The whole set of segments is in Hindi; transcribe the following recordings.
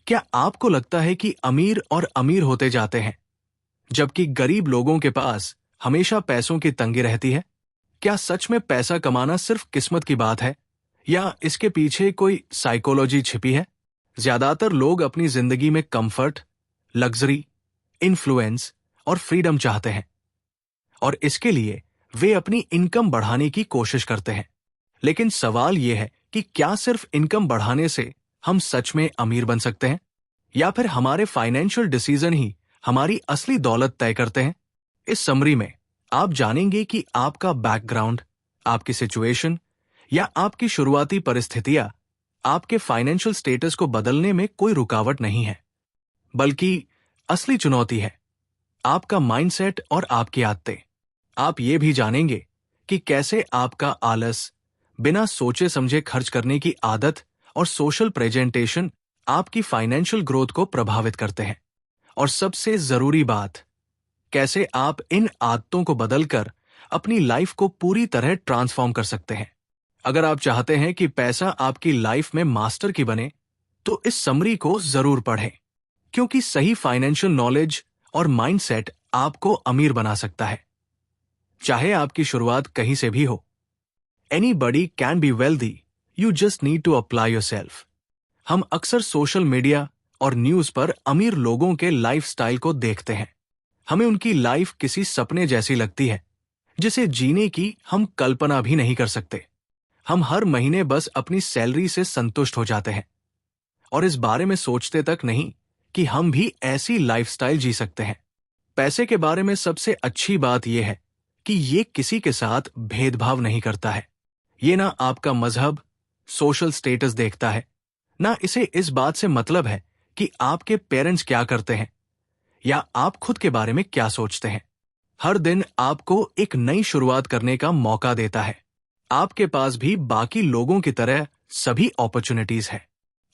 क्या आपको लगता है कि अमीर और अमीर होते जाते हैं, जबकि गरीब लोगों के पास हमेशा पैसों की तंगी रहती है? क्या सच में पैसा कमाना सिर्फ किस्मत की बात है, या इसके पीछे कोई साइकोलॉजी छिपी है? ज्यादातर लोग अपनी जिंदगी में कंफर्ट, लग्जरी, इन्फ्लुएंस और फ्रीडम चाहते हैं, और इसके लिए वे अपनी इनकम बढ़ाने की कोशिश करते हैं। लेकिन सवाल यह है कि क्या सिर्फ इनकम बढ़ाने से हम सच में अमीर बन सकते हैं, या फिर हमारे फाइनेंशियल डिसीजन ही हमारी असली दौलत तय करते हैं? इस समरी में आप जानेंगे कि आपका बैकग्राउंड, आपकी सिचुएशन या आपकी शुरुआती परिस्थितियां आपके फाइनेंशियल स्टेटस को बदलने में कोई रुकावट नहीं है, बल्कि असली चुनौती है आपका माइंडसेट और आपकी आदतें। आप ये भी जानेंगे कि कैसे आपका आलस, बिना सोचे समझे खर्च करने की आदत और सोशल प्रेजेंटेशन आपकी फाइनेंशियल ग्रोथ को प्रभावित करते हैं। और सबसे जरूरी बात, कैसे आप इन आदतों को बदलकर अपनी लाइफ को पूरी तरह ट्रांसफॉर्म कर सकते हैं। अगर आप चाहते हैं कि पैसा आपकी लाइफ में मास्टर की बने, तो इस समरी को जरूर पढ़ें, क्योंकि सही फाइनेंशियल नॉलेज और माइंडसेट आपको अमीर बना सकता है, चाहे आपकी शुरुआत कहीं से भी हो। Anybody can be wealthy, you just need to apply yourself। हम अक्सर सोशल मीडिया और न्यूज पर अमीर लोगों के लाइफस्टाइल को देखते हैं। हमें उनकी लाइफ किसी सपने जैसी लगती है, जिसे जीने की हम कल्पना भी नहीं कर सकते। हम हर महीने बस अपनी सैलरी से संतुष्ट हो जाते हैं, और इस बारे में सोचते तक नहीं कि हम भी ऐसी लाइफस्टाइल जी सकते हैं। पैसे के बारे में सबसे अच्छी बात यह है कि ये किसी के साथ भेदभाव नहीं करता है। ये ना आपका मजहब, सोशल स्टेटस देखता है, ना इसे इस बात से मतलब है कि आपके पेरेंट्स क्या करते हैं या आप खुद के बारे में क्या सोचते हैं। हर दिन आपको एक नई शुरुआत करने का मौका देता है। आपके पास भी बाकी लोगों की तरह सभी अपॉर्चुनिटीज हैं।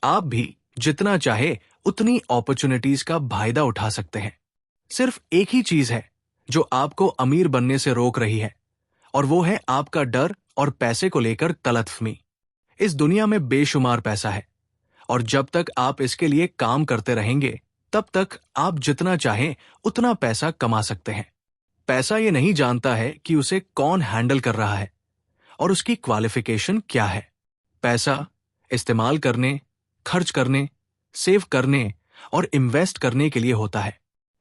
आप भी जितना चाहे उतनी अपॉर्चुनिटीज का फायदा उठा सकते हैं। सिर्फ एक ही चीज है जो आपको अमीर बनने से रोक रही है, और वो है आपका डर और पैसे को लेकर गलतफहमी। इस दुनिया में बेशुमार पैसा है, और जब तक आप इसके लिए काम करते रहेंगे, तब तक आप जितना चाहें उतना पैसा कमा सकते हैं। पैसा ये नहीं जानता है कि उसे कौन हैंडल कर रहा है और उसकी क्वालिफिकेशन क्या है। पैसा इस्तेमाल करने, खर्च करने, सेव करने और इन्वेस्ट करने के लिए होता है।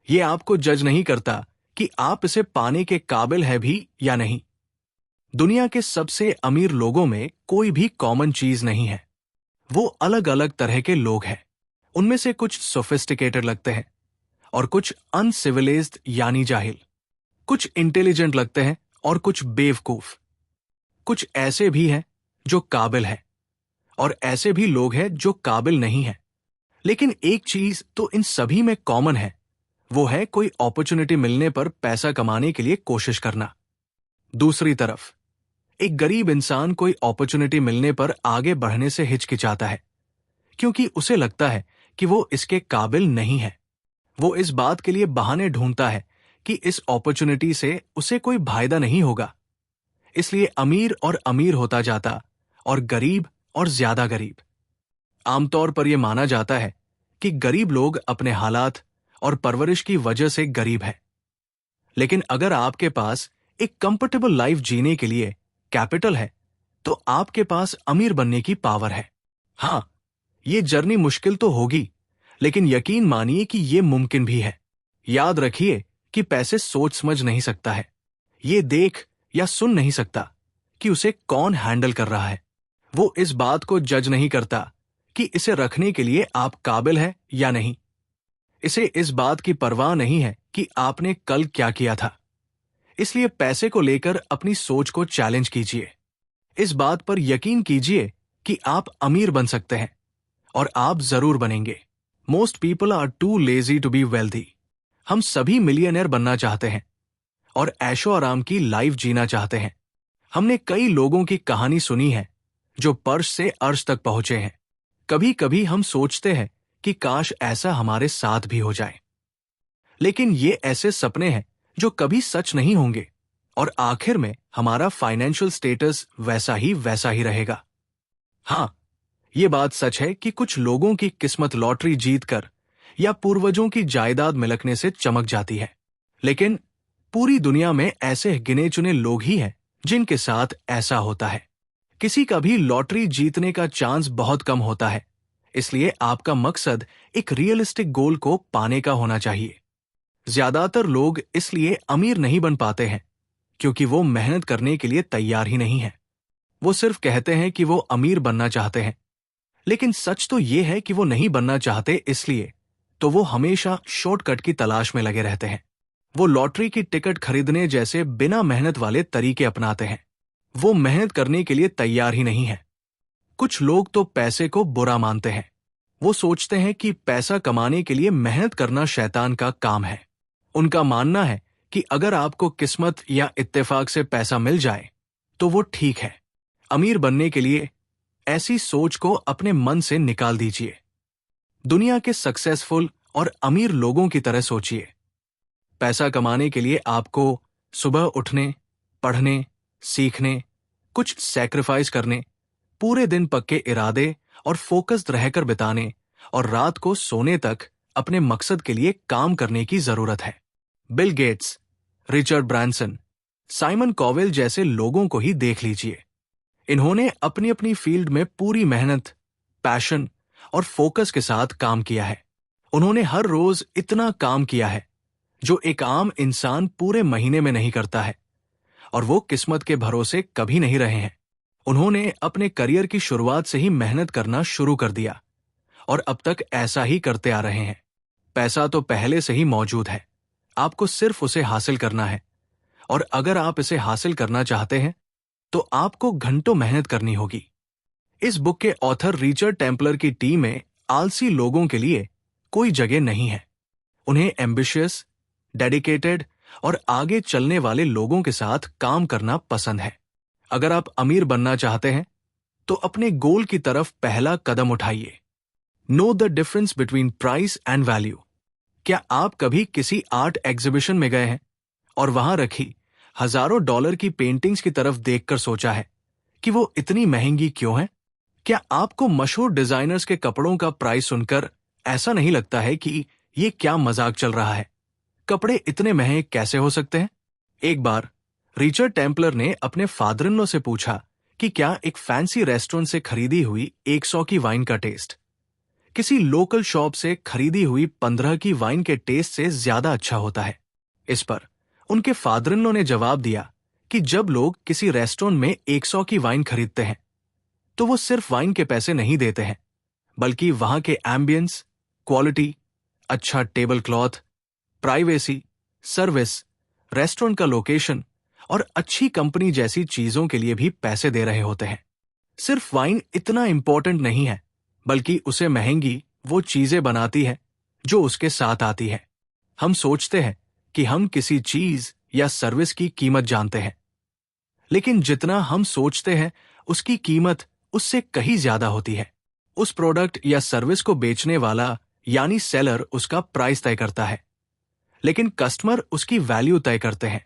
ये आपको जज नहीं करता कि आप इसे पाने के काबिल है भी या नहीं। दुनिया के सबसे अमीर लोगों में कोई भी कॉमन चीज नहीं है। वो अलग अलग तरह के लोग हैं। उनमें से कुछ सोफिस्टिकेटेड लगते हैं और कुछ अनसिविलाइज्ड यानी जाहिल। कुछ इंटेलिजेंट लगते हैं और कुछ बेवकूफ। कुछ ऐसे भी हैं जो काबिल हैं, और ऐसे भी लोग हैं जो काबिल नहीं हैं। लेकिन एक चीज तो इन सभी में कॉमन है, वो है कोई अपॉर्चुनिटी मिलने पर पैसा कमाने के लिए कोशिश करना। दूसरी तरफ एक गरीब इंसान कोई अपॉर्चुनिटी मिलने पर आगे बढ़ने से हिचकिचाता है, क्योंकि उसे लगता है कि वो इसके काबिल नहीं है। वो इस बात के लिए बहाने ढूंढता है कि इस अपॉर्चुनिटी से उसे कोई फायदा नहीं होगा। इसलिए अमीर और अमीर होता जाता, और गरीब और ज्यादा गरीब। आमतौर पर यह माना जाता है कि गरीब लोग अपने हालात और परवरिश की वजह से गरीब हैं। लेकिन अगर आपके पास एक कंफर्टेबल लाइफ जीने के लिए कैपिटल है, तो आपके पास अमीर बनने की पावर है। हाँ, ये जर्नी मुश्किल तो होगी, लेकिन यकीन मानिए कि ये मुमकिन भी है। याद रखिए कि पैसे सोच समझ नहीं सकता है। ये देख या सुन नहीं सकता कि उसे कौन हैंडल कर रहा है। वो इस बात को जज नहीं करता कि इसे रखने के लिए आप काबिल हैं या नहीं। इसे इस बात की परवाह नहीं है कि आपने कल क्या किया था। इसलिए पैसे को लेकर अपनी सोच को चैलेंज कीजिए। इस बात पर यकीन कीजिए कि आप अमीर बन सकते हैं, और आप जरूर बनेंगे। Most people are too lazy to be wealthy. हम सभी मिलियनेयर बनना चाहते हैं और ऐशो आराम की लाइफ जीना चाहते हैं। हमने कई लोगों की कहानी सुनी है जो फर्श से अर्श तक पहुंचे हैं। कभी कभी हम सोचते हैं कि काश ऐसा हमारे साथ भी हो जाए, लेकिन ये ऐसे सपने हैं जो कभी सच नहीं होंगे, और आखिर में हमारा फाइनेंशियल स्टेटस वैसा ही रहेगा। हाँ, ये बात सच है कि कुछ लोगों की किस्मत लॉटरी जीतकर या पूर्वजों की जायदाद मिलकने से चमक जाती है, लेकिन पूरी दुनिया में ऐसे गिने चुने लोग ही हैं जिनके साथ ऐसा होता है। किसी का भी लॉटरी जीतने का चांस बहुत कम होता है, इसलिए आपका मकसद एक रियलिस्टिक गोल को पाने का होना चाहिए। ज्यादातर लोग इसलिए अमीर नहीं बन पाते हैं क्योंकि वो मेहनत करने के लिए तैयार ही नहीं है। वो सिर्फ कहते हैं कि वो अमीर बनना चाहते हैं, लेकिन सच तो ये है कि वो नहीं बनना चाहते, इसलिए तो वो हमेशा शॉर्टकट की तलाश में लगे रहते हैं। वो लॉटरी की टिकट खरीदने जैसे बिना मेहनत वाले तरीके अपनाते हैं। वो मेहनत करने के लिए तैयार ही नहीं है। कुछ लोग तो पैसे को बुरा मानते हैं। वो सोचते हैं कि पैसा कमाने के लिए मेहनत करना शैतान का काम है। उनका मानना है कि अगर आपको किस्मत या इत्तेफाक से पैसा मिल जाए तो वो ठीक है। अमीर बनने के लिए ऐसी सोच को अपने मन से निकाल दीजिए। दुनिया के सक्सेसफुल और अमीर लोगों की तरह सोचिए। पैसा कमाने के लिए आपको सुबह उठने, पढ़ने, सीखने, कुछ सैक्रिफाइस करने, पूरे दिन पक्के इरादे और फोकस्ड रहकर बिताने और रात को सोने तक अपने मकसद के लिए काम करने की जरूरत है। Bill Gates, Richard Branson, Simon Cowell जैसे लोगों को ही देख लीजिए। इन्होंने अपनी अपनी फील्ड में पूरी मेहनत, पैशन और फोकस के साथ काम किया है। उन्होंने हर रोज इतना काम किया है जो एक आम इंसान पूरे महीने में नहीं करता है, और वो किस्मत के भरोसे कभी नहीं रहे हैं। उन्होंने अपने करियर की शुरुआत से ही मेहनत करना शुरू कर दिया और अब तक ऐसा ही करते आ रहे हैं। पैसा तो पहले से ही मौजूद है, आपको सिर्फ उसे हासिल करना है, और अगर आप इसे हासिल करना चाहते हैं तो आपको घंटों मेहनत करनी होगी। इस बुक के ऑथर रिचर्ड टेम्पलर की टीम में आलसी लोगों के लिए कोई जगह नहीं है। उन्हें एम्बिशियस, डेडिकेटेड और आगे चलने वाले लोगों के साथ काम करना पसंद है। अगर आप अमीर बनना चाहते हैं तो अपने गोल की तरफ पहला कदम उठाइए। Know the difference between price and value. क्या आप कभी किसी आर्ट एग्जीबिशन में गए हैं और वहां रखी हजारों डॉलर की पेंटिंग्स की तरफ देखकर सोचा है कि वो इतनी महंगी क्यों है? क्या आपको मशहूर डिजाइनर्स के कपड़ों का प्राइस सुनकर ऐसा नहीं लगता है कि ये क्या मजाक चल रहा है? कपड़े इतने महंगे कैसे हो सकते हैं? एक बार रिचर्ड टेम्पलर ने अपने फादर इन लॉ से पूछा कि क्या एक फैंसी रेस्टोरेंट से खरीदी हुई 100 की वाइन का टेस्ट किसी लोकल शॉप से खरीदी हुई 15 की वाइन के टेस्ट से ज्यादा अच्छा होता है? इस पर उनके फादर इन लॉ ने जवाब दिया कि जब लोग किसी रेस्टोरेंट में 100 की वाइन खरीदते हैं तो वो सिर्फ वाइन के पैसे नहीं देते हैं, बल्कि वहां के एम्बियंस, क्वालिटी, अच्छा table cloth, privacy, service, restaurant का लोकेशन और अच्छी कंपनी जैसी चीजों के लिए भी पैसे दे रहे होते हैं। सिर्फ वाइन इतना इंपॉर्टेंट नहीं है, बल्कि उसे महंगी वो चीजें बनाती है जो उसके साथ आती है। हम सोचते हैं कि हम किसी चीज या सर्विस की कीमत जानते हैं, लेकिन जितना हम सोचते हैं उसकी कीमत उससे कहीं ज्यादा होती है। उस प्रोडक्ट या सर्विस को बेचने वाला यानी सेलर उसका प्राइस तय करता है, लेकिन कस्टमर उसकी वैल्यू तय करते हैं।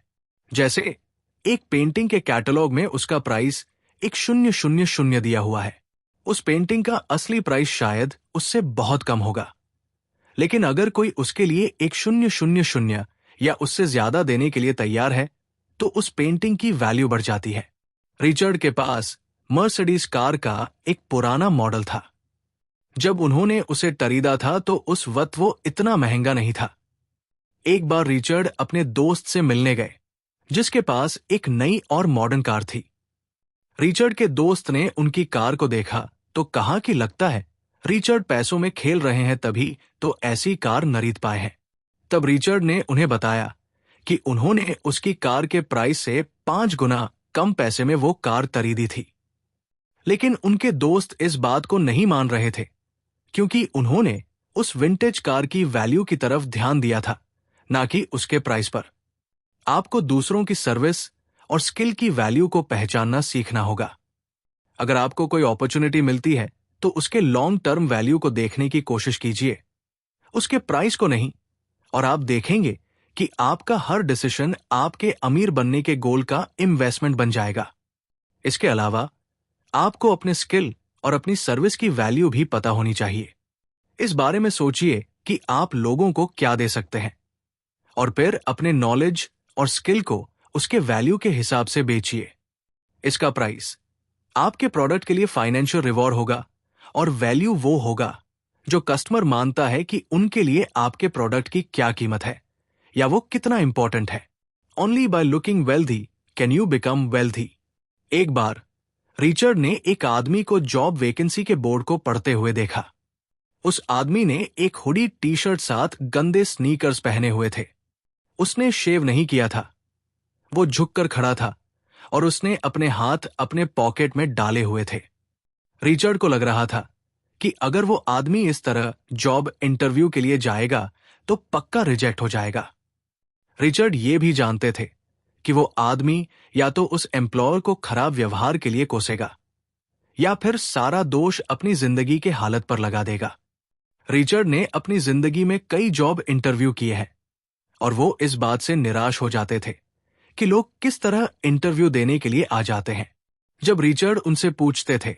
जैसे एक पेंटिंग के कैटलॉग में उसका प्राइस एक 000 दिया हुआ है। उस पेंटिंग का असली प्राइस शायद उससे बहुत कम होगा, लेकिन अगर कोई उसके लिए एक 000 या उससे ज्यादा देने के लिए तैयार है तो उस पेंटिंग की वैल्यू बढ़ जाती है। रिचर्ड के पास मर्सिडीज कार का एक पुराना मॉडल था। जब उन्होंने उसे खरीदा था तो उस वक्त वो इतना महंगा नहीं था। एक बार रिचर्ड अपने दोस्त से मिलने गए जिसके पास एक नई और मॉडर्न कार थी। रिचर्ड के दोस्त ने उनकी कार को देखा तो कहा कि लगता है रिचर्ड पैसों में खेल रहे हैं, तभी तो ऐसी कार खरीद पाए हैं। तब रिचर्ड ने उन्हें बताया कि उन्होंने उसकी कार के प्राइस से 5 गुना कम पैसे में वो कार खरीदी थी। लेकिन उनके दोस्त इस बात को नहीं मान रहे थे, क्योंकि उन्होंने उस विंटेज कार की वैल्यू की तरफ ध्यान दिया था, ना कि उसके प्राइस पर। आपको दूसरों की सर्विस और स्किल की वैल्यू को पहचानना सीखना होगा। अगर आपको कोई अपॉर्चुनिटी मिलती है तो उसके लॉन्ग टर्म वैल्यू को देखने की कोशिश कीजिए, उसके प्राइस को नहीं, और आप देखेंगे कि आपका हर डिसीजन आपके अमीर बनने के गोल का इन्वेस्टमेंट बन जाएगा। इसके अलावा आपको अपने स्किल और अपनी सर्विस की वैल्यू भी पता होनी चाहिए। इस बारे में सोचिए कि आप लोगों को क्या दे सकते हैं और फिर अपने नॉलेज और स्किल को उसके वैल्यू के हिसाब से बेचिए। इसका प्राइस आपके प्रोडक्ट के लिए फाइनेंशियल रिवॉर्ड होगा और वैल्यू वो होगा जो कस्टमर मानता है कि उनके लिए आपके प्रोडक्ट की क्या कीमत है या वो कितना इंपॉर्टेंट है। Only by looking wealthy can you become wealthy. एक बार रिचर्ड ने एक आदमी को जॉब वैकेंसी के बोर्ड को पढ़ते हुए देखा। उस आदमी ने एक हुडी टी शर्ट साथ गंदे स्नीकर्स पहने हुए थे। उसने शेव नहीं किया था। वो झुककर खड़ा था और उसने अपने हाथ अपने पॉकेट में डाले हुए थे। रिचर्ड को लग रहा था कि अगर वो आदमी इस तरह जॉब इंटरव्यू के लिए जाएगा तो पक्का रिजेक्ट हो जाएगा। रिचर्ड ये भी जानते थे कि वो आदमी या तो उस एम्प्लॉयर को खराब व्यवहार के लिए कोसेगा या फिर सारा दोष अपनी जिंदगी के हालत पर लगा देगा। रिचर्ड ने अपनी जिंदगी में कई जॉब इंटरव्यू किए हैं और वो इस बात से निराश हो जाते थे कि लोग किस तरह इंटरव्यू देने के लिए आ जाते हैं। जब रिचर्ड उनसे पूछते थे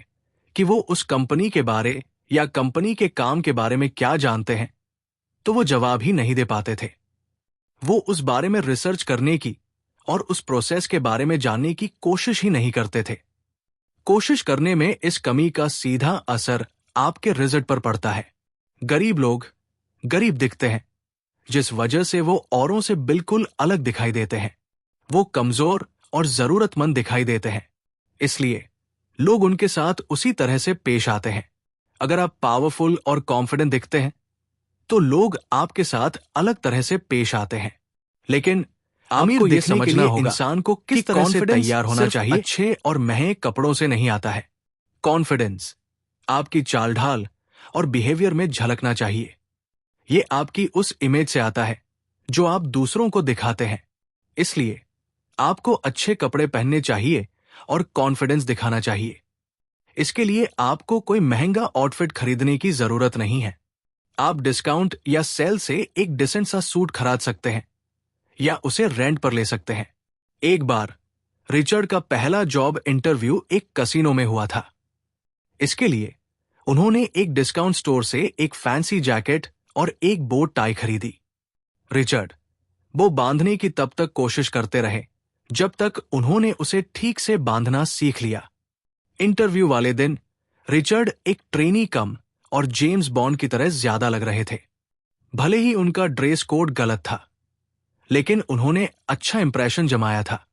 कि वो उस कंपनी के बारे या कंपनी के काम के बारे में क्या जानते हैं, तो वो जवाब ही नहीं दे पाते थे। वो उस बारे में रिसर्च करने की और उस प्रोसेस के बारे में जानने की कोशिश ही नहीं करते थे। कोशिश करने में इस कमी का सीधा असर आपके रिजल्ट पर पड़ता है। गरीब लोग गरीब दिखते हैं, जिस वजह से वो औरों से बिल्कुल अलग दिखाई देते हैं। वो कमजोर और जरूरतमंद दिखाई देते हैं, इसलिए लोग उनके साथ उसी तरह से पेश आते हैं। अगर आप पावरफुल और कॉन्फिडेंट दिखते हैं तो लोग आपके साथ अलग तरह से पेश आते हैं। लेकिन आपको यह समझना होगा इंसान को किस तरह से तैयार होना चाहिए। अच्छे और महंगे कपड़ों से नहीं आता है। कॉन्फिडेंस आपकी चाल ढाल और बिहेवियर में झलकना चाहिए। ये आपकी उस इमेज से आता है जो आप दूसरों को दिखाते हैं। इसलिए आपको अच्छे कपड़े पहनने चाहिए और कॉन्फिडेंस दिखाना चाहिए। इसके लिए आपको कोई महंगा आउटफिट खरीदने की जरूरत नहीं है। आप डिस्काउंट या सेल से एक डिसेंट सा सूट खरीद सकते हैं या उसे रेंट पर ले सकते हैं। एक बार रिचर्ड का पहला जॉब इंटरव्यू एक कसिनो में हुआ था। इसके लिए उन्होंने एक डिस्काउंट स्टोर से एक फैंसी जैकेट और एक बोट टाई खरीदी। रिचर्ड वो बांधने की तब तक कोशिश करते रहे जब तक उन्होंने उसे ठीक से बांधना सीख लिया। इंटरव्यू वाले दिन रिचर्ड एक ट्रेनी कम और जेम्स बॉन्ड की तरह ज्यादा लग रहे थे। भले ही उनका ड्रेस कोड गलत था, लेकिन उन्होंने अच्छा इंप्रेशन जमाया था।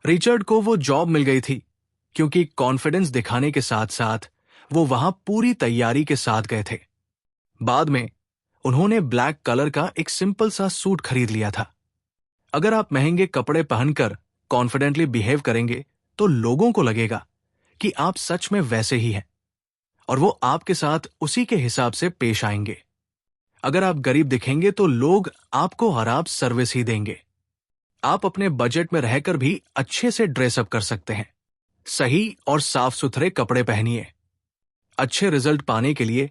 रिचर्ड को वो जॉब मिल गई थी क्योंकि कॉन्फिडेंस दिखाने के साथ साथ वो वहां पूरी तैयारी के साथ गए थे। बाद में उन्होंने ब्लैक कलर का एक सिंपल सा सूट खरीद लिया था। अगर आप महंगे कपड़े पहनकर कॉन्फिडेंटली बिहेव करेंगे तो लोगों को लगेगा कि आप सच में वैसे ही हैं और वो आपके साथ उसी के हिसाब से पेश आएंगे। अगर आप गरीब दिखेंगे तो लोग आपको खराब सर्विस ही देंगे। आप अपने बजट में रहकर भी अच्छे से ड्रेसअप कर सकते हैं। सही और साफ सुथरे कपड़े पहनिए। अच्छे रिजल्ट पाने के लिए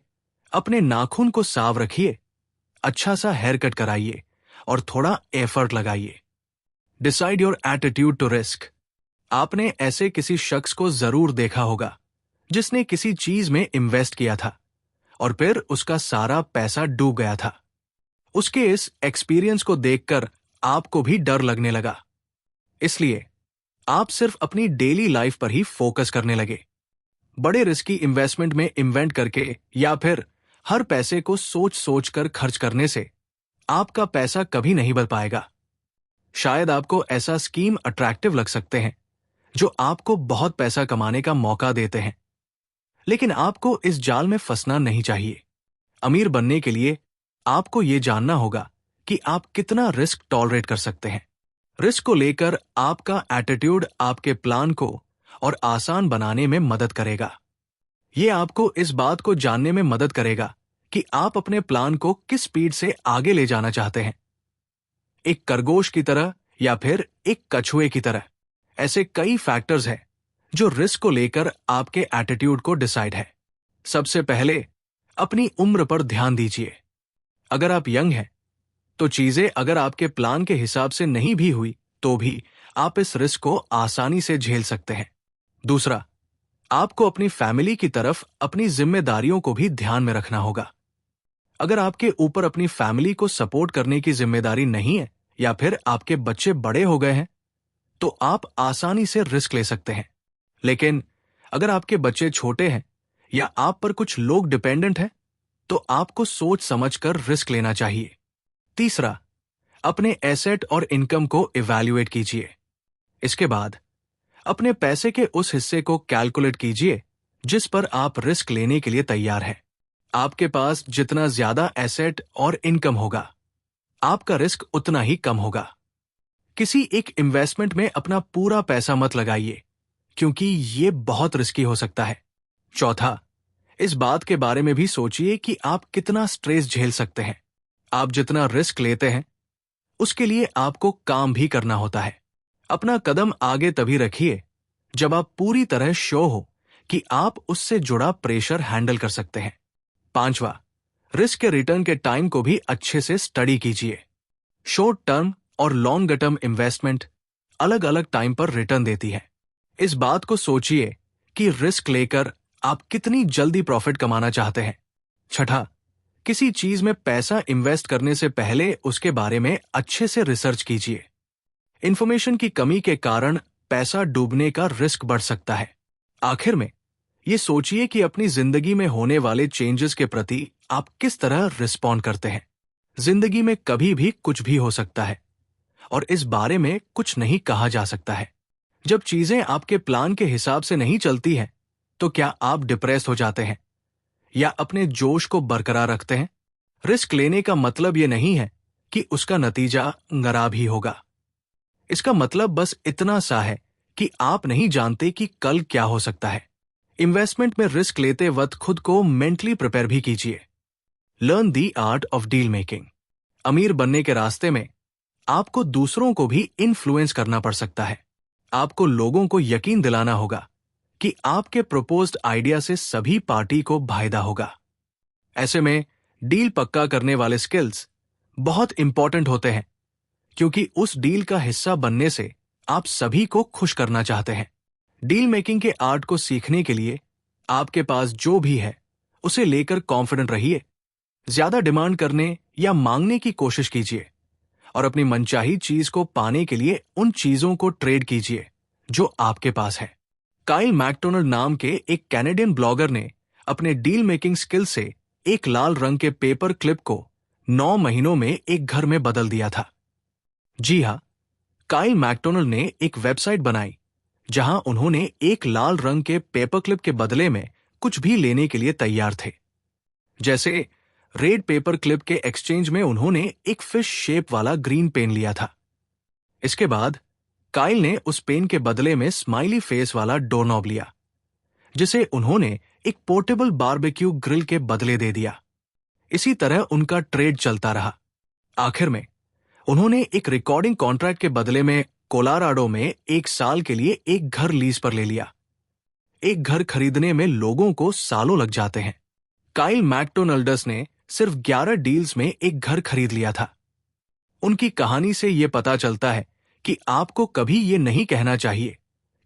अपने नाखून को साफ रखिए, अच्छा सा हेयर कट कराइए और थोड़ा एफर्ट लगाइए। Decide your attitude to risk. आपने ऐसे किसी शख्स को जरूर देखा होगा जिसने किसी चीज में इन्वेस्ट किया था और फिर उसका सारा पैसा डूब गया था। उसके इस एक्सपीरियंस को देखकर आपको भी डर लगने लगा, इसलिए आप सिर्फ अपनी डेली लाइफ पर ही फोकस करने लगे। बड़े रिस्की इन्वेस्टमेंट में इन्वेंट करके या फिर हर पैसे को सोच सोच कर खर्च करने से आपका पैसा कभी नहीं बच पाएगा। शायद आपको ऐसा स्कीम अट्रैक्टिव लग सकते हैं जो आपको बहुत पैसा कमाने का मौका देते हैं, लेकिन आपको इस जाल में फंसना नहीं चाहिए। अमीर बनने के लिए आपको यह जानना होगा कि आप कितना रिस्क टॉलरेट कर सकते हैं। रिस्क को लेकर आपका एटीट्यूड आपके प्लान को और आसान बनाने में मदद करेगा। यह आपको इस बात को जानने में मदद करेगा कि आप अपने प्लान को किस स्पीड से आगे ले जाना चाहते हैं, एक खरगोश की तरह या फिर एक कछुए की तरह। ऐसे कई फैक्टर्स हैं जो रिस्क को लेकर आपके एटीट्यूड को डिसाइड है। सबसे पहले अपनी उम्र पर ध्यान दीजिए। अगर आप यंग हैं तो चीजें अगर आपके प्लान के हिसाब से नहीं भी हुई तो भी आप इस रिस्क को आसानी से झेल सकते हैं। दूसरा, आपको अपनी फैमिली की तरफ अपनी जिम्मेदारियों को भी ध्यान में रखना होगा। अगर आपके ऊपर अपनी फैमिली को सपोर्ट करने की जिम्मेदारी नहीं है या फिर आपके बच्चे बड़े हो गए हैं, तो आप आसानी से रिस्क ले सकते हैं। लेकिन अगर आपके बच्चे छोटे हैं या आप पर कुछ लोग डिपेंडेंट हैं, तो आपको सोच समझकर रिस्क लेना चाहिए। तीसरा, अपने एसेट और इनकम को इवैल्यूएट कीजिए। इसके बाद अपने पैसे के उस हिस्से को कैलकुलेट कीजिए जिस पर आप रिस्क लेने के लिए तैयार हैं। आपके पास जितना ज्यादा एसेट और इनकम होगा, आपका रिस्क उतना ही कम होगा। किसी एक इन्वेस्टमेंट में अपना पूरा पैसा मत लगाइए, क्योंकि ये बहुत रिस्की हो सकता है। चौथा, इस बात के बारे में भी सोचिए कि आप कितना स्ट्रेस झेल सकते हैं। आप जितना रिस्क लेते हैं, उसके लिए आपको काम भी करना होता है। अपना कदम आगे तभी रखिए जब आप पूरी तरह श्योर हो कि आप उससे जुड़ा प्रेशर हैंडल कर सकते हैं। पांचवा, रिस्क के रिटर्न के टाइम को भी अच्छे से स्टडी कीजिए। शॉर्ट टर्म और लॉन्ग टर्म इन्वेस्टमेंट अलग अलग टाइम पर रिटर्न देती है। इस बात को सोचिए कि रिस्क लेकर आप कितनी जल्दी प्रॉफिट कमाना चाहते हैं। छठा, किसी चीज में पैसा इन्वेस्ट करने से पहले उसके बारे में अच्छे से रिसर्च कीजिए। इंफॉर्मेशन की कमी के कारण पैसा डूबने का रिस्क बढ़ सकता है। आखिर में ये सोचिए कि अपनी जिंदगी में होने वाले चेंजेस के प्रति आप किस तरह रिस्पॉन्ड करते हैं। जिंदगी में कभी भी कुछ भी हो सकता है और इस बारे में कुछ नहीं कहा जा सकता है। जब चीजें आपके प्लान के हिसाब से नहीं चलती हैं, तो क्या आप डिप्रेस हो जाते हैं या अपने जोश को बरकरार रखते हैं? रिस्क लेने का मतलब यह नहीं है कि उसका नतीजा खराब ही होगा। इसका मतलब बस इतना सा है कि आप नहीं जानते कि कल क्या हो सकता है। इन्वेस्टमेंट में रिस्क लेते वक्त खुद को मेंटली प्रिपेयर भी कीजिए। Learn the art of deal making. अमीर बनने के रास्ते में आपको दूसरों को भी इन्फ्लुएंस करना पड़ सकता है। आपको लोगों को यकीन दिलाना होगा कि आपके प्रपोज्ड आइडिया से सभी पार्टी को फायदा होगा। ऐसे में डील पक्का करने वाले स्किल्स बहुत इंपॉर्टेंट होते हैं, क्योंकि उस डील का हिस्सा बनने से आप सभी को खुश करना चाहते हैं। डील मेकिंग के आर्ट को सीखने के लिए आपके पास जो भी है उसे लेकर कॉन्फिडेंट रहिए। ज्यादा डिमांड करने या मांगने की कोशिश कीजिए और अपनी मनचाही चीज को पाने के लिए उन चीजों को ट्रेड कीजिए जो आपके पास है। काइल मैकडोनाल्ड नाम के एक कैनेडियन ब्लॉगर ने अपने डील मेकिंग स्किल से एक लाल रंग के पेपर क्लिप को 9 महीनों में एक घर में बदल दिया था। जी हां, काइल मैकडोनाल्ड ने एक वेबसाइट बनाई जहां उन्होंने एक लाल रंग के पेपर क्लिप के बदले में कुछ भी लेने के लिए तैयार थे। जैसे रेड पेपर क्लिप के एक्सचेंज में उन्होंने एक फिश शेप वाला ग्रीन पेन लिया था। इसके बाद काइल ने उस पेन के बदले में स्माइली फेस वाला डोरनॉब लिया, जिसे उन्होंने एक पोर्टेबल बारबेक्यू ग्रिल के बदले दे दिया। इसी तरह उनका ट्रेड चलता रहा। आखिर में उन्होंने एक रिकॉर्डिंग कॉन्ट्रैक्ट के बदले में कोलोराडो में 1 साल के लिए एक घर लीज पर ले लिया। एक घर खरीदने में लोगों को सालों लग जाते हैं। काइल मैकडोनाल्ड्स ने सिर्फ 11 डील्स में एक घर खरीद लिया था। उनकी कहानी से यह पता चलता है कि आपको कभी यह नहीं कहना चाहिए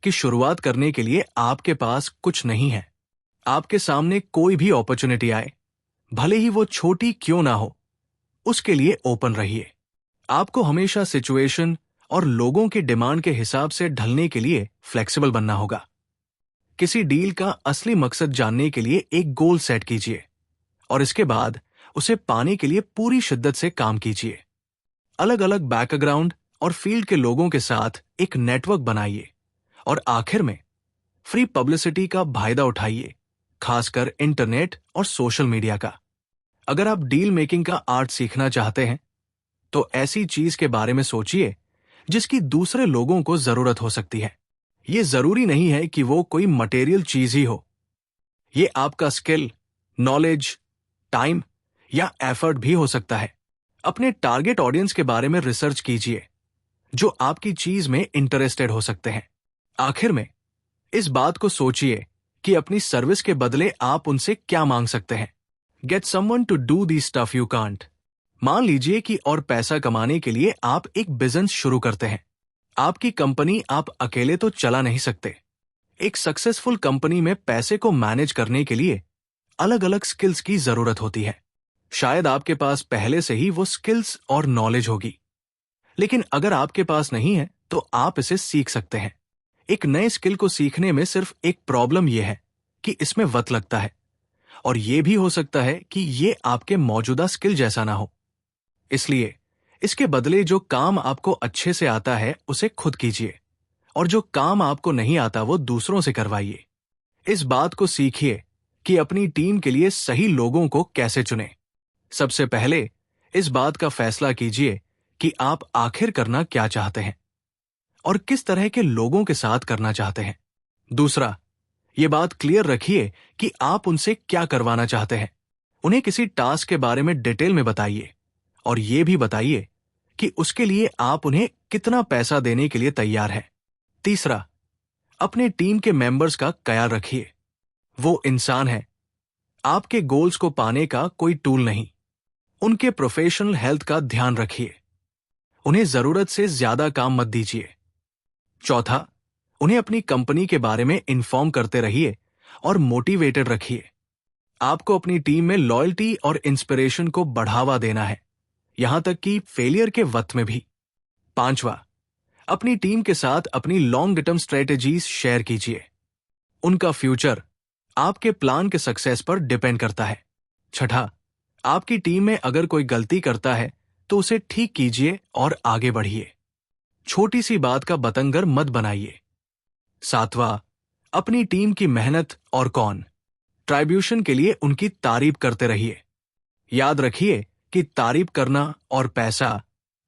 कि शुरुआत करने के लिए आपके पास कुछ नहीं है। आपके सामने कोई भी अपॉर्चुनिटी आए, भले ही वो छोटी क्यों ना हो, उसके लिए ओपन रहिए। आपको हमेशा सिचुएशन और लोगों की डिमांड के हिसाब से ढलने के लिए फ्लेक्सिबल बनना होगा। किसी डील का असली मकसद जानने के लिए एक गोल सेट कीजिए और इसके बाद उसे पाने के लिए पूरी शिद्दत से काम कीजिए। अलग अलग बैकग्राउंड और फील्ड के लोगों के साथ एक नेटवर्क बनाइए और आखिर में फ्री पब्लिसिटी का फायदा उठाइए, खासकर इंटरनेट और सोशल मीडिया का। अगर आप डील मेकिंग का आर्ट सीखना चाहते हैं, तो ऐसी चीज के बारे में सोचिए जिसकी दूसरे लोगों को जरूरत हो सकती है। यह जरूरी नहीं है कि वो कोई मटेरियल चीज ही हो। यह आपका स्किल, नॉलेज, टाइम या एफर्ट भी हो सकता है। अपने टारगेट ऑडियंस के बारे में रिसर्च कीजिए जो आपकी चीज में इंटरेस्टेड हो सकते हैं। आखिर में इस बात को सोचिए कि अपनी सर्विस के बदले आप उनसे क्या मांग सकते हैं। Get someone to do the stuff you can't. मान लीजिए कि और पैसा कमाने के लिए आप एक बिजनेस शुरू करते हैं। आपकी कंपनी आप अकेले तो चला नहीं सकते, एक सक्सेसफुल कंपनी में पैसे को मैनेज करने के लिए अलग अलग स्किल्स की जरूरत होती है। शायद आपके पास पहले से ही वो स्किल्स और नॉलेज होगी, लेकिन अगर आपके पास नहीं है तो आप इसे सीख सकते हैं। एक नए स्किल को सीखने में सिर्फ एक प्रॉब्लम यह है कि इसमें वक्त लगता है, और यह भी हो सकता है कि ये आपके मौजूदा स्किल जैसा ना हो। इसलिए इसके बदले जो काम आपको अच्छे से आता है उसे खुद कीजिए, और जो काम आपको नहीं आता वो दूसरों से करवाइए। इस बात को सीखिए कि अपनी टीम के लिए सही लोगों को कैसे चुनें। सबसे पहले इस बात का फैसला कीजिए कि आप आखिर करना क्या चाहते हैं और किस तरह के लोगों के साथ करना चाहते हैं। दूसरा, ये बात क्लियर रखिए कि आप उनसे क्या करवाना चाहते हैं। उन्हें किसी टास्क के बारे में डिटेल में बताइए, और ये भी बताइए कि उसके लिए आप उन्हें कितना पैसा देने के लिए तैयार हैं। तीसरा, अपने टीम के मेंबर्स का ख्याल रखिए। वो इंसान है, आपके गोल्स को पाने का कोई टूल नहीं। उनके प्रोफेशनल हेल्थ का ध्यान रखिए। उन्हें जरूरत से ज्यादा काम मत दीजिए। चौथा, उन्हें अपनी कंपनी के बारे में इन्फॉर्म करते रहिए और मोटिवेटेड रखिए। आपको अपनी टीम में लॉयल्टी और इंस्पिरेशन को बढ़ावा देना है, यहां तक कि फेलियर के वक्त में भी। पांचवा, अपनी टीम के साथ अपनी लॉन्ग टर्म स्ट्रेटेजीज शेयर कीजिए। उनका फ्यूचर आपके प्लान के सक्सेस पर डिपेंड करता है। छठा, आपकी टीम में अगर कोई गलती करता है तो उसे ठीक कीजिए और आगे बढ़िए। छोटी सी बात का बतंगर मत बनाइए। सातवां, अपनी टीम की मेहनत और ट्राइब्यूशन के लिए उनकी तारीफ करते रहिए। याद रखिए कि तारीफ करना और पैसा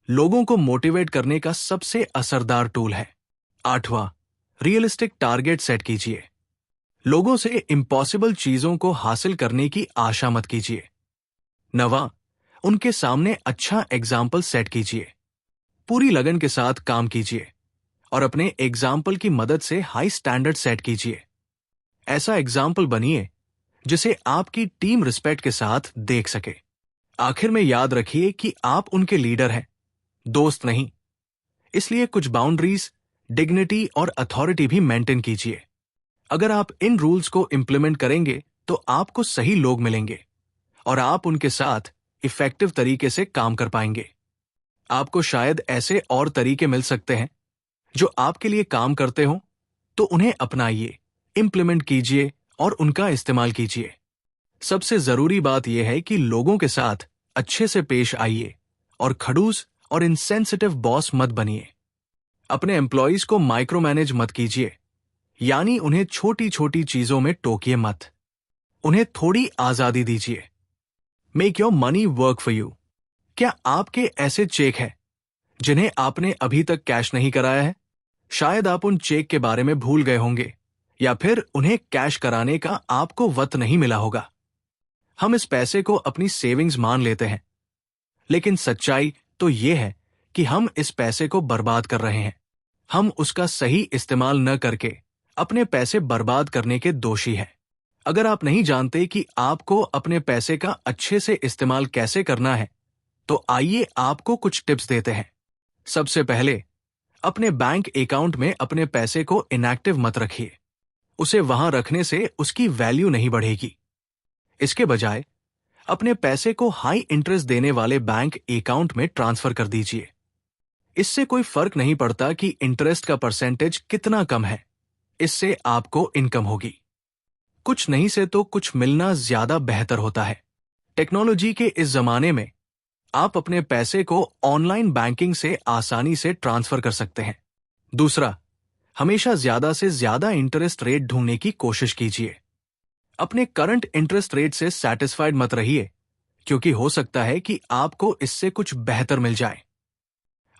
लोगों को मोटिवेट करने का सबसे असरदार टूल है। आठवां, रियलिस्टिक टारगेट सेट कीजिए। लोगों से इम्पॉसिबल चीजों को हासिल करने की आशा मत कीजिए। नवां, उनके सामने अच्छा एग्जाम्पल सेट कीजिए। पूरी लगन के साथ काम कीजिए और अपने एग्जाम्पल की मदद से हाई स्टैंडर्ड सेट कीजिए। ऐसा एग्जाम्पल बनिए जिसे आपकी टीम रिस्पेक्ट के साथ देख सके। आखिर में याद रखिए कि आप उनके लीडर हैं, दोस्त नहीं। इसलिए कुछ बाउंड्रीज, डिग्निटी और अथॉरिटी भी मेंटेन कीजिए। अगर आप इन रूल्स को इंप्लीमेंट करेंगे तो आपको सही लोग मिलेंगे और आप उनके साथ इफेक्टिव तरीके से काम कर पाएंगे। आपको शायद ऐसे और तरीके मिल सकते हैं जो आपके लिए काम करते हों, तो उन्हें अपनाइए, इंप्लीमेंट कीजिए और उनका इस्तेमाल कीजिए। सबसे जरूरी बात यह है कि लोगों के साथ अच्छे से पेश आइए और खड़ूस और इनसेंसिटिव बॉस मत बनिए। अपने एम्प्लॉइज को माइक्रो मैनेज मत कीजिए, यानी उन्हें छोटी छोटी चीजों में टोकिए मत। उन्हें थोड़ी आजादी दीजिए। Make your money work for you. क्या आपके ऐसे चेक हैं जिन्हें आपने अभी तक कैश नहीं कराया है? शायद आप उन चेक के बारे में भूल गए होंगे, या फिर उन्हें कैश कराने का आपको वक्त नहीं मिला होगा। हम इस पैसे को अपनी सेविंग्स मान लेते हैं, लेकिन सच्चाई तो यह है कि हम इस पैसे को बर्बाद कर रहे हैं। हम उसका सही इस्तेमाल न करके अपने पैसे बर्बाद करने के दोषी हैं। अगर आप नहीं जानते कि आपको अपने पैसे का अच्छे से इस्तेमाल कैसे करना है, तो आइए आपको कुछ टिप्स देते हैं। सबसे पहले, अपने बैंक अकाउंट में अपने पैसे को इनएक्टिव मत रखिए। उसे वहां रखने से उसकी वैल्यू नहीं बढ़ेगी। इसके बजाय अपने पैसे को हाई इंटरेस्ट देने वाले बैंक अकाउंट में ट्रांसफर कर दीजिए। इससे कोई फर्क नहीं पड़ता कि इंटरेस्ट का परसेंटेज कितना कम है, इससे आपको इनकम होगी। कुछ नहीं से तो कुछ मिलना ज्यादा बेहतर होता है। टेक्नोलॉजी के इस जमाने में आप अपने पैसे को ऑनलाइन बैंकिंग से आसानी से ट्रांसफर कर सकते हैं। दूसरा, हमेशा ज्यादा से ज्यादा इंटरेस्ट रेट ढूंढने की कोशिश कीजिए। अपने करंट इंटरेस्ट रेट से सैटिस्फाइड मत रहिए, क्योंकि हो सकता है कि आपको इससे कुछ बेहतर मिल जाए।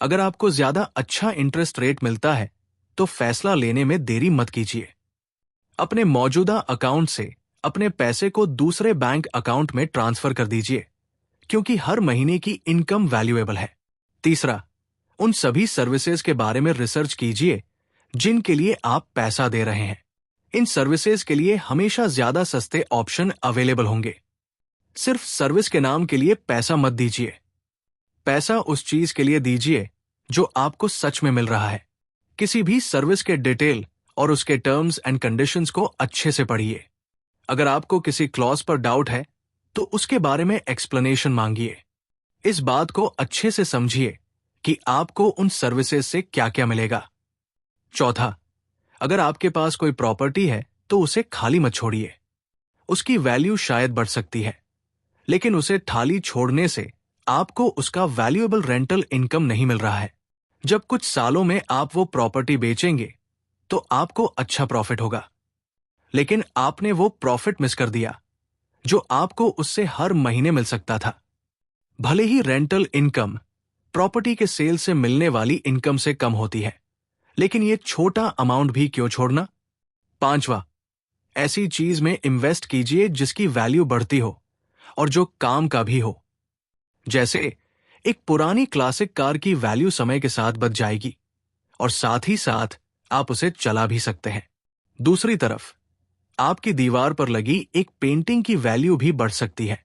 अगर आपको ज्यादा अच्छा इंटरेस्ट रेट मिलता है तो फैसला लेने में देरी मत कीजिए। अपने मौजूदा अकाउंट से अपने पैसे को दूसरे बैंक अकाउंट में ट्रांसफर कर दीजिए, क्योंकि हर महीने की इनकम वैल्यूएबल है। तीसरा, उन सभी सर्विसेज के बारे में रिसर्च कीजिए जिनके लिए आप पैसा दे रहे हैं। इन सर्विसेज के लिए हमेशा ज्यादा सस्ते ऑप्शन अवेलेबल होंगे। सिर्फ सर्विस के नाम के लिए पैसा मत दीजिए। पैसा उस चीज के लिए दीजिए जो आपको सच में मिल रहा है। किसी भी सर्विस के डिटेल और उसके टर्म्स एंड कंडीशंस को अच्छे से पढ़िए। अगर आपको किसी क्लॉज पर डाउट है तो उसके बारे में एक्सप्लेनेशन मांगिए। इस बात को अच्छे से समझिए कि आपको उन सर्विसेज से क्या क्या मिलेगा। चौथा, अगर आपके पास कोई प्रॉपर्टी है तो उसे खाली मत छोड़िए। उसकी वैल्यू शायद बढ़ सकती है, लेकिन उसे खाली छोड़ने से आपको उसका वैल्यूएबल रेंटल इनकम नहीं मिल रहा है। जब कुछ सालों में आप वो प्रॉपर्टी बेचेंगे तो आपको अच्छा प्रॉफिट होगा, लेकिन आपने वो प्रॉफिट मिस कर दिया जो आपको उससे हर महीने मिल सकता था। भले ही रेंटल इनकम प्रॉपर्टी के सेल से मिलने वाली इनकम से कम होती है, लेकिन ये छोटा अमाउंट भी क्यों छोड़ना। पांचवा, ऐसी चीज में इन्वेस्ट कीजिए जिसकी वैल्यू बढ़ती हो और जो काम का भी हो। जैसे एक पुरानी क्लासिक कार की वैल्यू समय के साथ बच जाएगी और साथ ही साथ आप उसे चला भी सकते हैं। दूसरी तरफ, आपकी दीवार पर लगी एक पेंटिंग की वैल्यू भी बढ़ सकती है,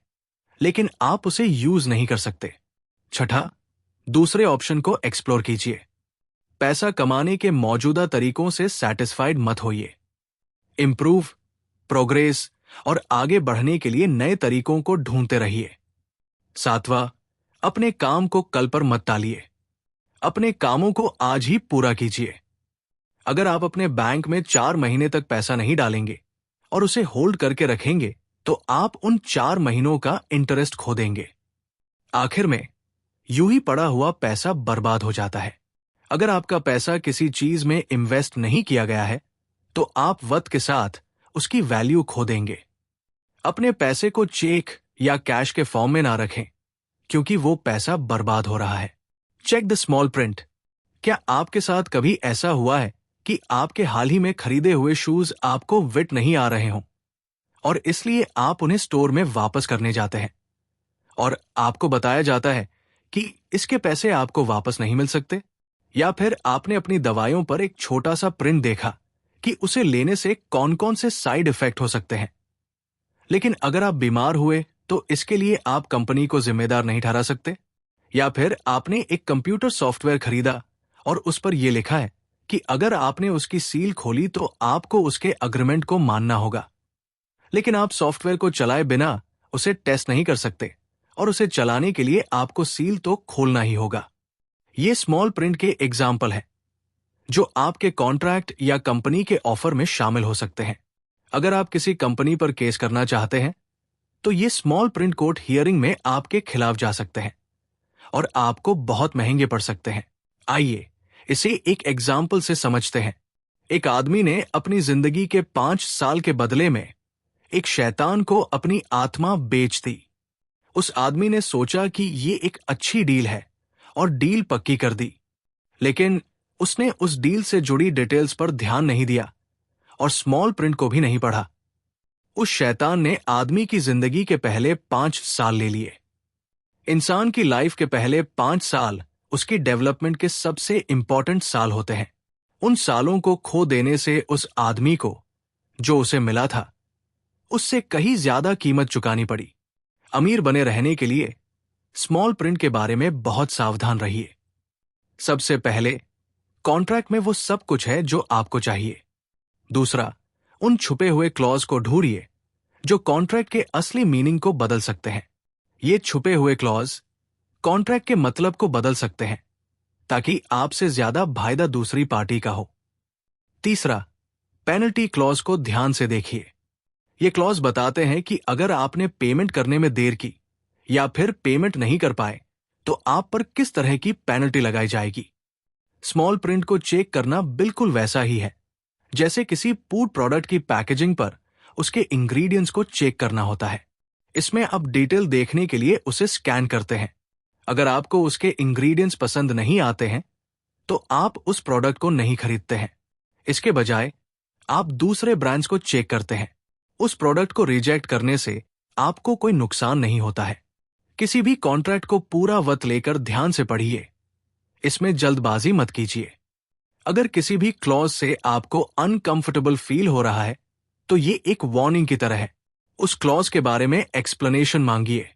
लेकिन आप उसे यूज नहीं कर सकते। छठा, दूसरे ऑप्शन को एक्सप्लोर कीजिए। पैसा कमाने के मौजूदा तरीकों से सैटिस्फाइड मत होइए। इंप्रूव, प्रोग्रेस और आगे बढ़ने के लिए नए तरीकों को ढूंढते रहिए। सातवां, अपने काम को कल पर मत टालिए। अपने कामों को आज ही पूरा कीजिए। अगर आप अपने बैंक में 4 महीने तक पैसा नहीं डालेंगे और उसे होल्ड करके रखेंगे तो आप उन 4 महीनों का इंटरेस्ट खो देंगे। आखिर में यूं ही पड़ा हुआ पैसा बर्बाद हो जाता है। अगर आपका पैसा किसी चीज में इन्वेस्ट नहीं किया गया है तो आप वक्त के साथ उसकी वैल्यू खो देंगे। अपने पैसे को चेक या कैश के फॉर्म में ना रखें, क्योंकि वो पैसा बर्बाद हो रहा है। Check the small print. क्या आपके साथ कभी ऐसा हुआ है कि आपके हाल ही में खरीदे हुए शूज आपको फिट नहीं आ रहे हों और इसलिए आप उन्हें स्टोर में वापस करने जाते हैं और आपको बताया जाता है कि इसके पैसे आपको वापस नहीं मिल सकते? या फिर आपने अपनी दवाइयों पर एक छोटा सा प्रिंट देखा कि उसे लेने से कौन कौन से साइड इफेक्ट हो सकते हैं, लेकिन अगर आप बीमार हुए तो इसके लिए आप कंपनी को जिम्मेदार नहीं ठहरा सकते? या फिर आपने एक कंप्यूटर सॉफ्टवेयर खरीदा और उस पर यह लिखा है कि अगर आपने उसकी सील खोली तो आपको उसके अग्रीमेंट को मानना होगा, लेकिन आप सॉफ्टवेयर को चलाए बिना उसे टेस्ट नहीं कर सकते और उसे चलाने के लिए आपको सील तो खोलना ही होगा। ये स्मॉल प्रिंट के एग्जाम्पल हैं जो आपके कॉन्ट्रैक्ट या कंपनी के ऑफर में शामिल हो सकते हैं। अगर आप किसी कंपनी पर केस करना चाहते हैं तो ये स्मॉल प्रिंट कोर्ट हियरिंग में आपके खिलाफ जा सकते हैं और आपको बहुत महंगे पड़ सकते हैं। आइए इसे एक एग्जाम्पल से समझते हैं। एक आदमी ने अपनी जिंदगी के 5 साल के बदले में एक शैतान को अपनी आत्मा बेच दी। उस आदमी ने सोचा कि ये एक अच्छी डील है और डील पक्की कर दी, लेकिन उसने उस डील से जुड़ी डिटेल्स पर ध्यान नहीं दिया और स्मॉल प्रिंट को भी नहीं पढ़ा। उस शैतान ने आदमी की जिंदगी के पहले 5 साल ले लिए। इंसान की लाइफ के पहले 5 साल उसकी डेवलपमेंट के सबसे इंपॉर्टेंट साल होते हैं। उन सालों को खो देने से उस आदमी को जो उसे मिला था उससे कहीं ज्यादा कीमत चुकानी पड़ी। अमीर बने रहने के लिए स्मॉल प्रिंट के बारे में बहुत सावधान रहिए। सबसे पहले, कॉन्ट्रैक्ट में वो सब कुछ है जो आपको चाहिए। दूसरा, उन छुपे हुए क्लॉज को ढूंढिए जो कॉन्ट्रैक्ट के असली मीनिंग को बदल सकते हैं। ये छुपे हुए क्लॉज कॉन्ट्रैक्ट के मतलब को बदल सकते हैं ताकि आपसे ज्यादा फायदा दूसरी पार्टी का हो। तीसरा, पेनल्टी क्लॉज को ध्यान से देखिए। ये क्लॉज बताते हैं कि अगर आपने पेमेंट करने में देर की या फिर पेमेंट नहीं कर पाए तो आप पर किस तरह की पेनल्टी लगाई जाएगी। स्मॉल प्रिंट को चेक करना बिल्कुल वैसा ही है जैसे किसी फूड प्रोडक्ट की पैकेजिंग पर उसके इंग्रेडिएंट्स को चेक करना होता है। इसमें आप डिटेल देखने के लिए उसे स्कैन करते हैं। अगर आपको उसके इंग्रेडिएंट्स पसंद नहीं आते हैं तो आप उस प्रोडक्ट को नहीं खरीदते हैं। इसके बजाय आप दूसरे ब्रांड्स को चेक करते हैं। उस प्रोडक्ट को रिजेक्ट करने से आपको कोई नुकसान नहीं होता है। किसी भी कॉन्ट्रैक्ट को पूरा वक्त लेकर ध्यान से पढ़िए। इसमें जल्दबाजी मत कीजिए। अगर किसी भी क्लॉज से आपको अनकंफर्टेबल फील हो रहा है तो ये एक वार्निंग की तरह है। उस क्लॉज के बारे में एक्सप्लेनेशन मांगिए।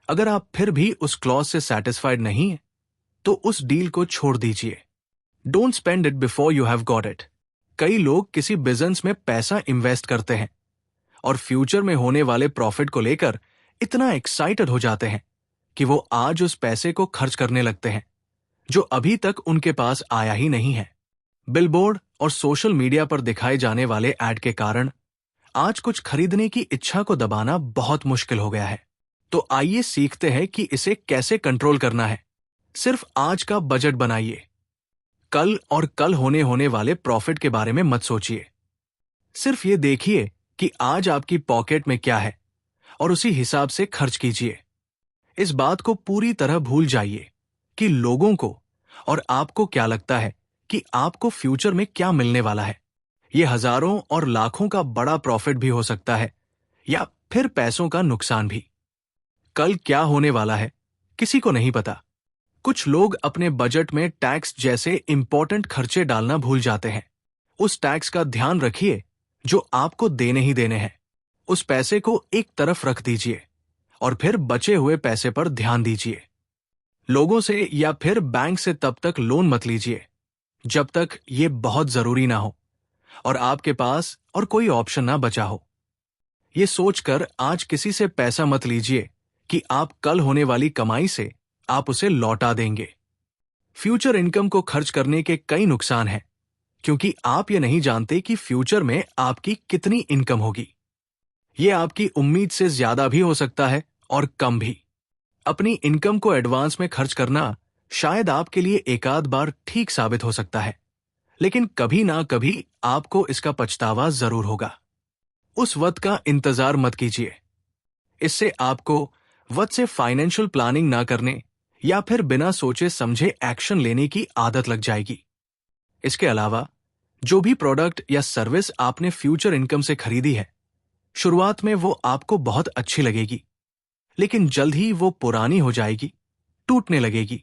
अगर आप फिर भी उस क्लॉज से सैटिस्फाइड नहीं है तो उस डील को छोड़ दीजिए। Don't spend it before you have got it. कई लोग किसी बिजनेस में पैसा इन्वेस्ट करते हैं और फ्यूचर में होने वाले प्रॉफिट को लेकर इतना एक्साइटेड हो जाते हैं कि वो आज उस पैसे को खर्च करने लगते हैं जो अभी तक उनके पास आया ही नहीं है। बिलबोर्ड और सोशल मीडिया पर दिखाए जाने वाले ऐड के कारण आज कुछ खरीदने की इच्छा को दबाना बहुत मुश्किल हो गया है। तो आइए सीखते हैं कि इसे कैसे कंट्रोल करना है। सिर्फ आज का बजट बनाइए। कल और कल होने वाले प्रॉफिट के बारे में मत सोचिए। सिर्फ ये देखिए कि आज आपकी पॉकेट में क्या है और उसी हिसाब से खर्च कीजिए। इस बात को पूरी तरह भूल जाइए कि लोगों को और आपको क्या लगता है कि आपको फ्यूचर में क्या मिलने वाला है। यह हजारों और लाखों का बड़ा प्रॉफिट भी हो सकता है या फिर पैसों का नुकसान भी। कल क्या होने वाला है किसी को नहीं पता। कुछ लोग अपने बजट में टैक्स जैसे इंपॉर्टेंट खर्चे डालना भूल जाते हैं। उस टैक्स का ध्यान रखिए जो आपको देने ही देने हैं। उस पैसे को एक तरफ रख दीजिए और फिर बचे हुए पैसे पर ध्यान दीजिए। लोगों से या फिर बैंक से तब तक लोन मत लीजिए जब तक ये बहुत जरूरी ना हो और आपके पास और कोई ऑप्शन ना बचा हो। ये सोचकर आज किसी से पैसा मत लीजिए कि आप कल होने वाली कमाई से आप उसे लौटा देंगे। फ्यूचर इनकम को खर्च करने के कई नुकसान हैं क्योंकि आप ये नहीं जानते कि फ्यूचर में आपकी कितनी इनकम होगी। ये आपकी उम्मीद से ज्यादा भी हो सकता है और कम भी। अपनी इनकम को एडवांस में खर्च करना शायद आपके लिए एकाध बार ठीक साबित हो सकता है, लेकिन कभी ना कभी आपको इसका पछतावा जरूर होगा। उस वक्त का इंतजार मत कीजिए। इससे आपको वक्त से फाइनेंशियल प्लानिंग ना करने या फिर बिना सोचे समझे एक्शन लेने की आदत लग जाएगी। इसके अलावा जो भी प्रोडक्ट या सर्विस आपने फ्यूचर इनकम से खरीदी है, शुरुआत में वो आपको बहुत अच्छी लगेगी, लेकिन जल्द ही वो पुरानी हो जाएगी, टूटने लगेगी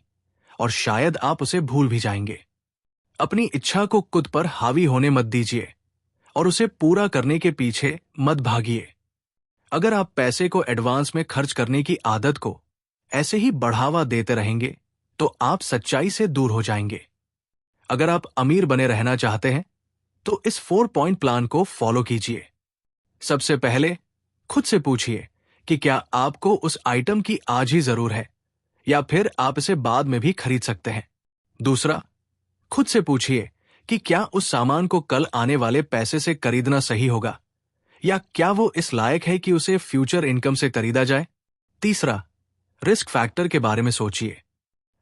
और शायद आप उसे भूल भी जाएंगे। अपनी इच्छा को खुद पर हावी होने मत दीजिए और उसे पूरा करने के पीछे मत भागिए। अगर आप पैसे को एडवांस में खर्च करने की आदत को ऐसे ही बढ़ावा देते रहेंगे तो आप सच्चाई से दूर हो जाएंगे। अगर आप अमीर बने रहना चाहते हैं तो इस 4 पॉइंट प्लान को फॉलो कीजिए। सबसे पहले खुद से पूछिए कि क्या आपको उस आइटम की आज ही जरूर है या फिर आप इसे बाद में भी खरीद सकते हैं। दूसरा, खुद से पूछिए कि क्या उस सामान को कल आने वाले पैसे से खरीदना सही होगा या क्या वो इस लायक है कि उसे फ्यूचर इनकम से खरीदा जाए। तीसरा, रिस्क फैक्टर के बारे में सोचिए।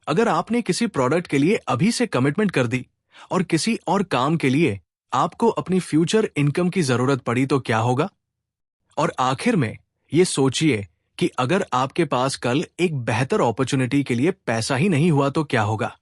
अगर आपने किसी प्रोडक्ट के लिए अभी से कमिटमेंट कर दी और किसी और काम के लिए आपको अपनी फ्यूचर इनकम की जरूरत पड़ी तो क्या होगा। और आखिर में ये सोचिए कि अगर आपके पास कल एक बेहतर अपॉर्चुनिटी के लिए पैसा ही नहीं हुआ तो क्या होगा।